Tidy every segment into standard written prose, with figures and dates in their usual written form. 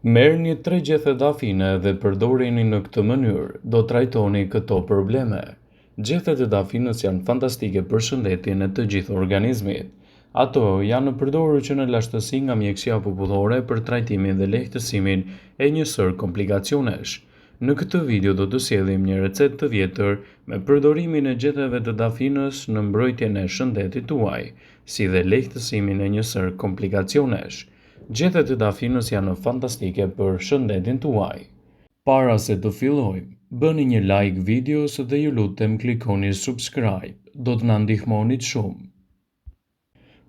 Merrni 3 gjethe dafine dhe përdorini në këtë mënyrë, do trajtoni këto probleme. Gjethet e dafinës janë fantastike për shëndetjen e të gjithë organizmit. Ato janë përdorur që në lashtësi nga mjekësia popullore për trajtimin dhe lehtësimin e një sër komplikacionesh. Në këtë video do të sjellim një recetë të vjetër me përdorimin e gjethteve të dafinës në mbrojtjen e shëndetit tuaj, si dhe lehtësimin e një sër komplikacionesh. Gjethet e dafinës janë fantastike për shëndetin tuaj. Para se të fillojmë, bëni një like videos dhe ju lutem klikoni subscribe, do të na ndihmonit shumë.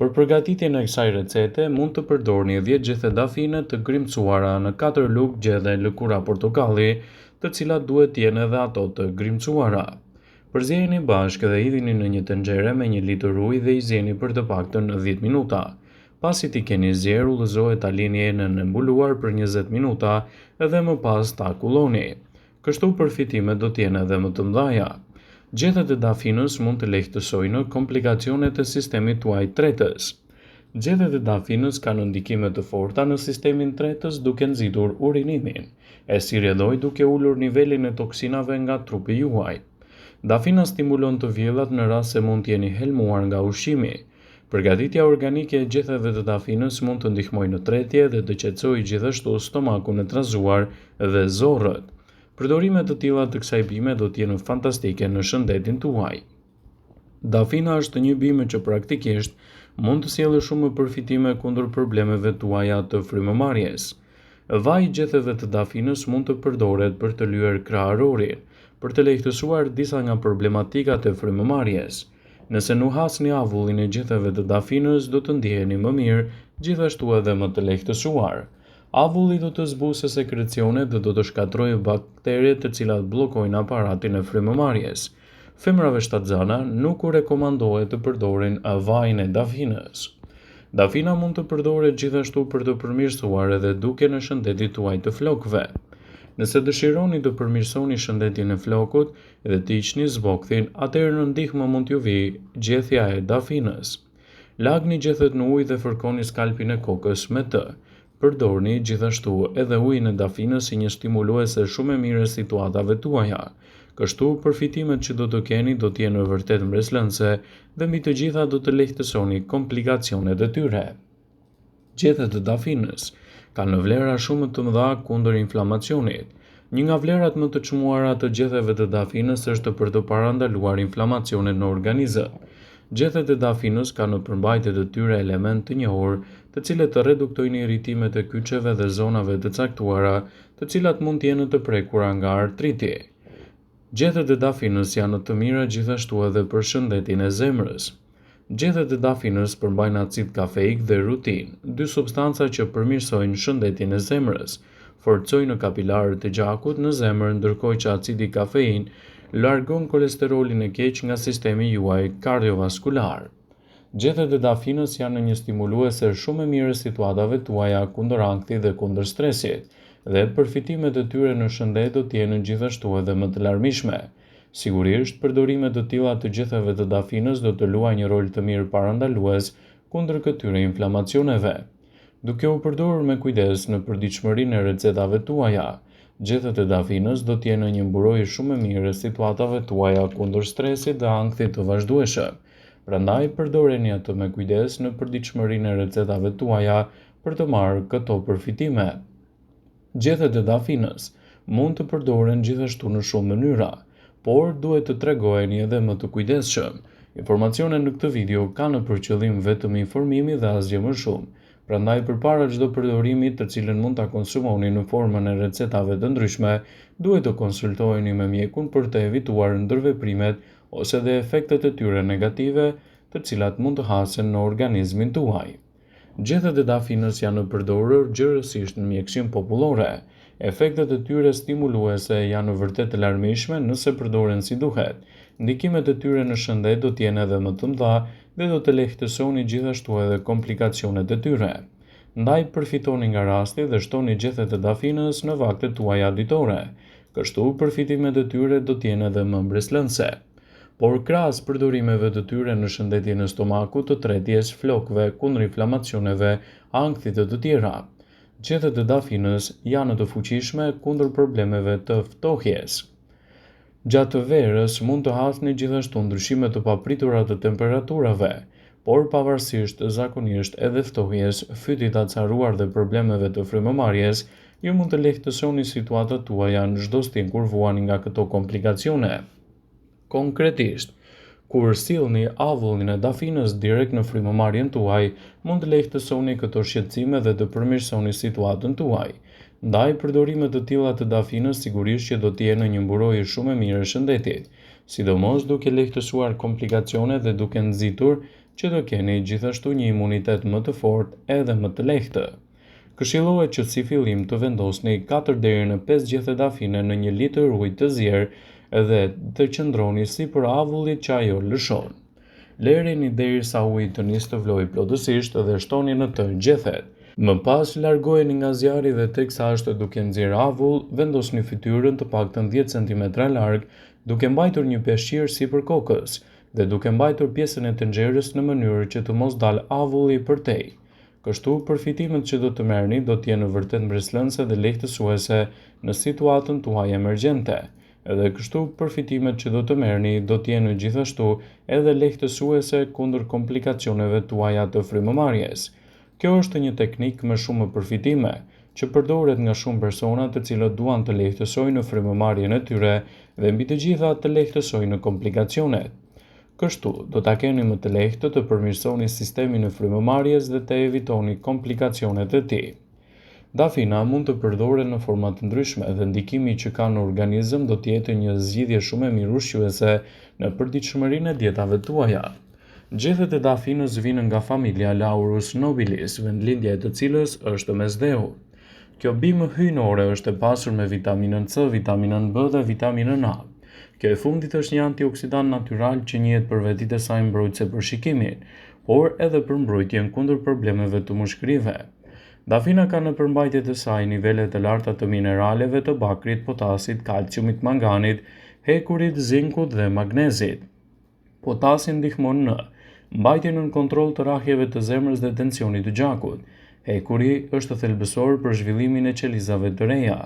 Për përgatitjen e kësaj recete mund të përdorni 10 gjethe dafine të grimcuara në 4 lugë gjethe lëkura portokalli, të cilat duhet të jenë edhe ato të grimcuara. Përzjeni bashkë dhe hidhini në një tenxhere me 1 litër ujë dhe i zjeni për të paktën 10 minuta. Pasi t'i keni zjerë, ulëzohet ta lini në mbuluar për 20 minuta edhe më pas ta akulloni. Kështu përfitimet do t'jenë edhe më të mëdha. Gjethet e dafinës mund të lehtësojnë komplikacionet e sistemit tuaj tretës. Gjethet e dafinës kanë ndikime të forta në sistemin tretës duke nxitur urinimin, e si rrjedhoi duke ulur nivelin e toksinave nga trupi juaj. Dafina stimulon të vjellat në rast se mund t'jeni helmuar nga ushqimi. Përgatitja organike e gjethteve të dafinës mund të ndihmojë në tretje dhe të qetësojë gjithashtu stomakun e trazuar dhe zorrët. Përdorimet të tilla të kësaj bime do të jenë fantastike në shëndetin tuaj. Dafina është një bime që praktikisht mund të sjellë shumë përfitime kundër problemeve tuaja të frymëmarrjes. Vaji i gjethteve të dafinës mund të përdoret për të lyer kraharorin, për të lehtësuar disa nga problematikat e frymëmarrjes. Nëse nuhasni avullin e gjethteve të dafinës, do të ndiheni më mirë, gjithashtu edhe më të lehtësuar. Avulli do të zbusë sekrecione dhe do të shkatërrojë bakteret të cilat bllokojnë aparatin e frymëmarrjes. Femrave shtatzana nuk u rekomandohet të përdorin vajin e dafinës. Dafina mund të përdoret gjithashtu për të përmirësuar edhe dukjen e shëndetit tuaj të flokëve. Nëse dëshironi të përmirësoni shëndetin e flokut dhe të hiqni zbokthin, atëherë në ndihmë mund t'ju vijë gjethja e dafinës. Lagni gjethet në ujë dhe fërkoni skalpin e kokës me të. Përdorni gjithashtu edhe ujin e dafinës si një stimuluese shumë e mirë e situatave tuaja. Kështu përfitimet që do të keni do të jenë vërtet mbreslënse dhe mbi të gjitha do të lehtësoni komplikacionet e tyre. Gjethet e dafinës kanë vlera shumë të mëdha kundër inflamacionit. Një nga vlerat më të çmuara të gjethteve të dafinës është për të parandaluar inflamacionet në organizëm. Gjethet e dafinës kanë në përmbajtje të tyre element të njohur, të cilët të reduktojnë irritimet e kyçeve dhe zonave të caktuara, të cilat mund të jenë të prekura nga artriti. Gjethet e dafinës janë të mira gjithashtu edhe për shëndetin e zemrës. Gjethet e dafinës përmbajnë acid kafeik dhe rutin, 2 substanca që përmirësojnë shëndetin e zemrës, forcojnë kapilarët e gjakut në zemër, ndërkohë që acidi kafein largon kolesterolin e keq nga sistemi juaj kardiovaskular. Gjethet e dafinës janë një stimuluese shumë e mirë situatave tuaja kundër ankthit dhe kundër stresit, dhe përfitimet e tyre në shëndet do të jenë gjithashtu edhe më të larmishme. Sigurisht, përdorimet të tilla të gjethteve të dafinës do të luajë një rol të mirë parandalues kundër këtyre inflamacioneve. Duke u përdorur me kujdes në përditshmërinë e recetave tuaja, gjethet e dafinës do të jenë një mburojë shumë e mirë e situatave tuaja kundër stresit dhe ankthit të vazhdueshëm. Prandaj përdoreni ato me kujdes në përditshmërinë e recetave tuaja për të marrë këto përfitime. Gjethet e dafinës mund të përdoren gjithashtu në shumë mënyra, por duhet të tregoheni edhe më të kujdesshëm. Informacionet në këtë video kanë për qëllim vetëm informimi dhe asgjë më shumë. Prandaj përpara çdo përdorimi të cilën mund ta konsumoni në formën e recetave të ndryshme, duhet të konsultoheni me mjekun për të evituar ndërveprimet ose dhe efektet e tyre negative, të cilat mund të hasen në organizmin tuaj. Gjethet e dafinës janë përdorur gjërësisht në mjekësinë popullore. Efektet e tyre stimuluese janë vërtet të larmishme nëse përdoren si duhet. Ndikimet e tyre në shëndet do të jenë edhe më të mëdha dhe do të lehtësoni gjithashtu edhe komplikacionet e tyre. Ndaj përfitoni nga rasti dhe shtoni gjethet e dafinës në vaktet tuaja ditore. Kështu përfitimet e tyre do të jenë edhe më mbreslënse. Por krahas përdorimeve të tyre në shëndetjen e stomakut, të tretjes, flokëve, kundër inflamacioneve, ankthit të tjera. Gjethet e dafinës janë të fuqishme kundër problemeve të ftohjes. Gjatë verës mund të hasni gjithashtu ndryshime të papritura të temperaturave, por pavarësisht zakonisht edhe ftohjes, fytyt të acaruar dhe problemeve të frymëmarrjes, ju mund të lehtësoni situatat tuaja në çdo stin kur vuani nga këto komplikacione. Konkretisht, kur sillni avullin e dafinës direkt në frymëmarrjen tuaj, mund të lehtësoni këto shqetësime dhe të përmirësoni situatën tuaj. Ndaj përdorimet të tilla të dafinës sigurisht që do të jenë një mburojë shumë e mirë e shëndetit, sidomos duke lehtësuar komplikacionet dhe duke nxitur që të keni gjithashtu një imunitet më të fortë edhe më të lehtë. Këshillohet që si fillim të vendosni 4 deri në 5 gjethe dafine në 1 litër ujë të zjerë dhe të qëndroni sipër avullit që ajo lëshon. Lëreni derisa uji të nisë të vlojë plotësisht dhe shtoni në të gjethet. Më pas largoheni nga zjarri dhe teksa është duke nxjerrë avull, vendosni fytyrën të paktën 10 cm larg, duke mbajtur një peshqir sipër kokës dhe duke mbajtur pjesën e tenxherës në mënyrë që të mos dalë avulli përtej. Kështu, përfitimet që do të merrni do të jenë vërtet mbreslënëse dhe lehtësuese në situatën tuaj emergjente. Edhe kështu, përfitimet që do të merrni do të jenë gjithashtu edhe lehtësuese kundër komplikacioneve tuaja të frymëmarrjes. Kjo është një teknikë me shumë përfitime, që përdoret nga shumë persona të cilët duan të lehtësojnë frymëmarrjen e tyre dhe mbi të gjitha të lehtësojnë komplikacionet. Kështu, do ta keni më të lehtë të përmirësoni sistemin e frymëmarrjes dhe të evitoni komplikacionet e tij. Dafina mund të përdoret në forma të ndryshme dhe ndikimi që ka në organizëm do të jetë një zgjidhje shumë e mirë ushqyese në përditshmërinë e dietave tuaja. Gjethet e dafinës vijnë nga familja Laurus nobilis, vendlindja e të cilës është mesdheu. Kjo bimë hyjnore është e pasur me vitaminën C, vitaminën B dhe vitaminën A. Kjo e fundit është një antioksidant natyral që njihet për vetitë e saj mbrojtëse për shikimin, por edhe për mbrojtjen kundër problemeve të mushkërive. Dafina ka në përmbajtjet e saj nivele të larta të mineraleve të bakrit, potasit, kalciumit, manganit, hekurit, zinkut dhe magnezit. Potasi ndihmon në mbajtjen në kontroll të rrahjeve të zemrës dhe tensionit të gjakut. Hekuri është thelbësor për zhvillimin e qelizave të reja.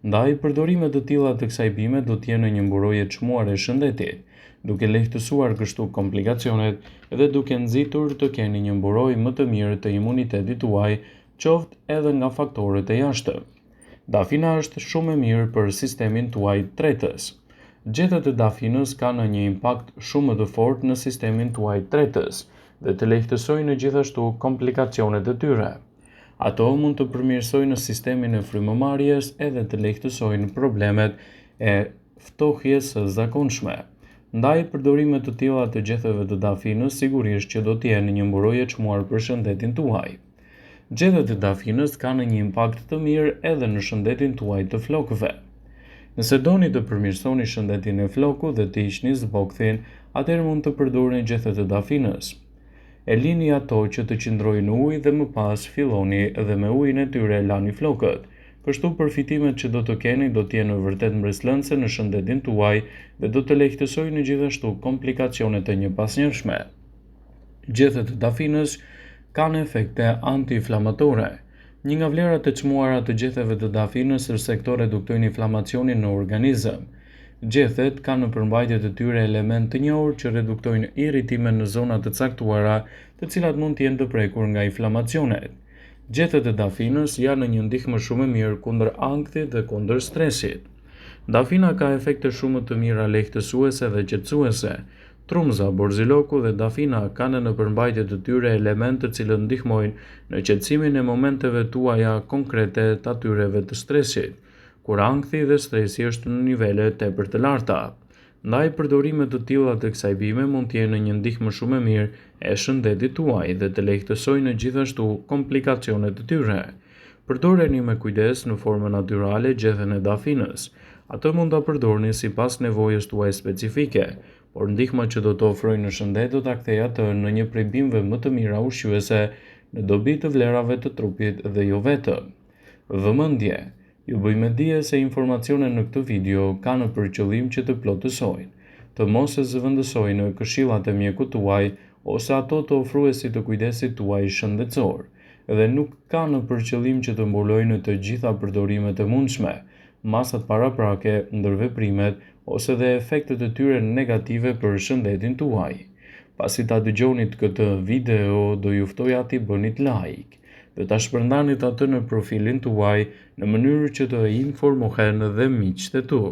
Ndaj, përdorimet të tilla të kësaj bime do të jenë një mburojë e çmuar e shëndetit, duke lehtësuar kështu komplikacionet dhe duke nxitur të keni një mburojë më të mirë të imunitetit tuaj, qoftë edhe nga faktorët e jashtëm. Dafina është shumë e mirë për sistemin tuaj tretës. Gjethet e dafinës kanë një impakt shumë të fortë në sistemin tuaj tretës dhe të lehtësojnë gjithashtu komplikacionet e tyre. Ato mund të përmirësojnë sistemin e frymëmarrjes edhe të lehtësojnë problemet e ftohjes së zakonshme. Ndaj, përdorimet të tilla të gjetheve të dafinës sigurisht që do të jenë një mburojë e çmuar për shëndetin tuaj. Gjethet e dafinës kanë një impakt të mirë edhe në shëndetin tuaj të flokëve. Nëse doni të përmirësoni shëndetin e flokut dhe të hiqni zbokthin, atëherë mund të përdorni gjethet e dafinës. E lini ato që të qëndrojnë në ujë dhe më pas filloni edhe me ujin e tyre lani flokët. Kështu përfitimet që do të keni do të jenë vërtet mbreslënëse në shëndetin tuaj dhe do të lehtësojnë gjithashtu komplikacionet e njëpasnjërshme. Gjethet e dafinës kanë efekte antiinflamatore. Një nga vlerat e çmuara të gjetheve të dafinës është se këto reduktojnë inflamacionin në organizëm. Gjethet kanë në përmbajtje të tyre element të njohur që reduktojnë irritimin në zona të caktuara, të cilat mund të jenë të prekur nga inflamacionet. Gjethet e dafinës janë një ndihmë shumë e mirë kundër ankthit dhe kundër stresit. Dafina ka efekte shumë të mira lehtësuese dhe qetësuese. Trumza, borziloku dhe dafina kanë në përmbajtje të tyre elementë të cilët ndihmojnë në qetësimin e momenteve tuaja konkrete të atyreve të stresit, kur ankthi dhe stresi është në nivele tepër të larta. Ndaj, përdorimet të tilla të kësaj bime mund të jenë një ndihmë shumë e mirë e shëndetit tuaj dhe të lehtësojnë gjithashtu komplikacionet e tyre. Përdoreni me kujdes në formën natyrale gjethen e dafinës. Ato mund ta përdorni sipas nevojës tuaj specifike, por ndihma që do të ofrojë në shëndet do ta kthejë atë në një prej bimëve më të mira ushqyese në dobi të vlerave të trupit dhe jo vetëm. Vëmendje, ju bëjmë dije se informacionet në këtë video kanë për qëllim që të plotësojnë, të mos e zëvendësojnë në këshillat e mjekut tuaj ose ato të ofruesit të kujdesit tuaj shëndetësor. dhe nuk kanë për qëllim që të mbulojnë të gjitha përdorimet e mundshme, masat paraprake, ndërveprimet ose dhe efektet e tyre negative për shëndetin tuaj. Pasi ta dëgjonit këtë video, do ju ftoja t'i bënit like dhe ta shpërndanit atë në profilin tuaj në mënyrë që të informohen dhe miqtë e tu.